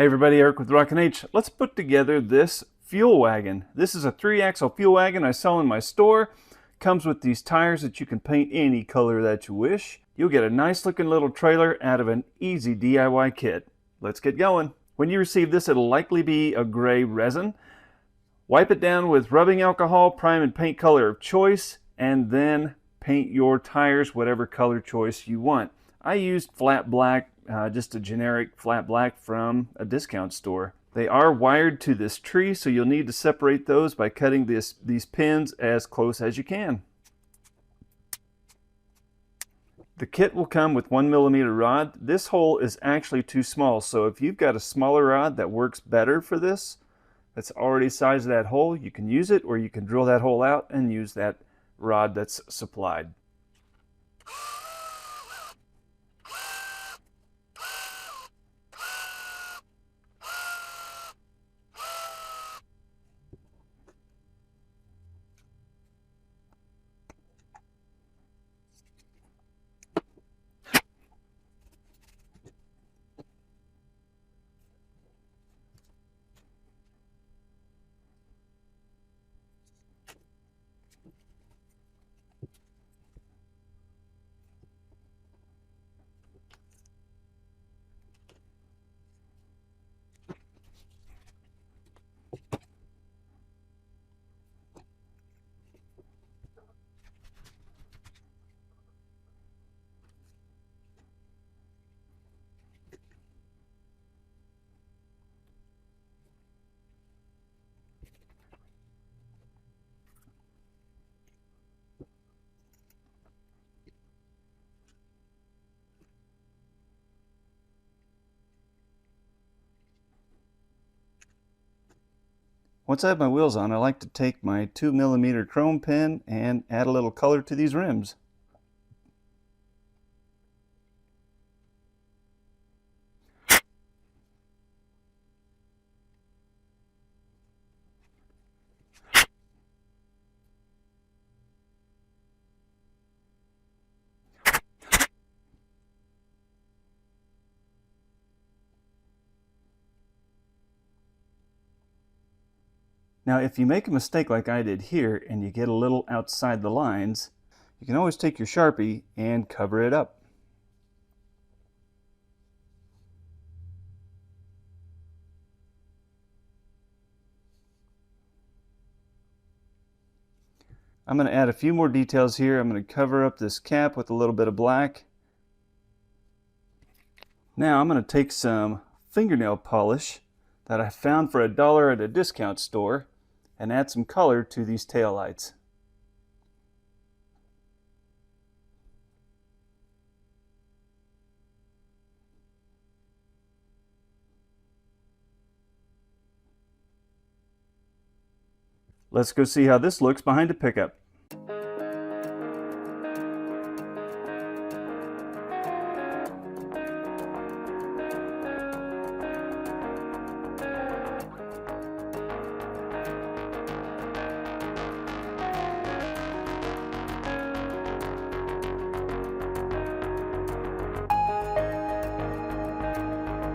Hey everybody, Eric with Rockin' H. Let's put together this fuel wagon. This is a 3-axle fuel wagon I sell in my store. Comes with these tires that you can paint any color that you wish. You'll get a nice looking little trailer out of an easy DIY kit. Let's get going. When you receive this, it'll likely be a gray resin. Wipe it down with rubbing alcohol, prime and paint color of choice, and then paint your tires whatever color choice you want. I used flat black, just a generic flat black from a discount store. They are wired to this tree, so you'll need to separate those by cutting these pins as close as you can. The kit will come with 1mm rod. This hole is actually too small, so if you've got a smaller rod that works better for this, that's already sized that hole, you can use it, or you can drill that hole out and use that rod that's supplied. Once I have my wheels on, I like to take my 2mm chrome pen and add a little color to these rims. Now, if you make a mistake like I did here and you get a little outside the lines, you can always take your Sharpie and cover it up. I'm going to add a few more details here. I'm going to cover up this cap with a little bit of black. Now I'm going to take some fingernail polish that I found for $1 at a discount store and add some color to these taillights. Let's go see how this looks behind a pickup.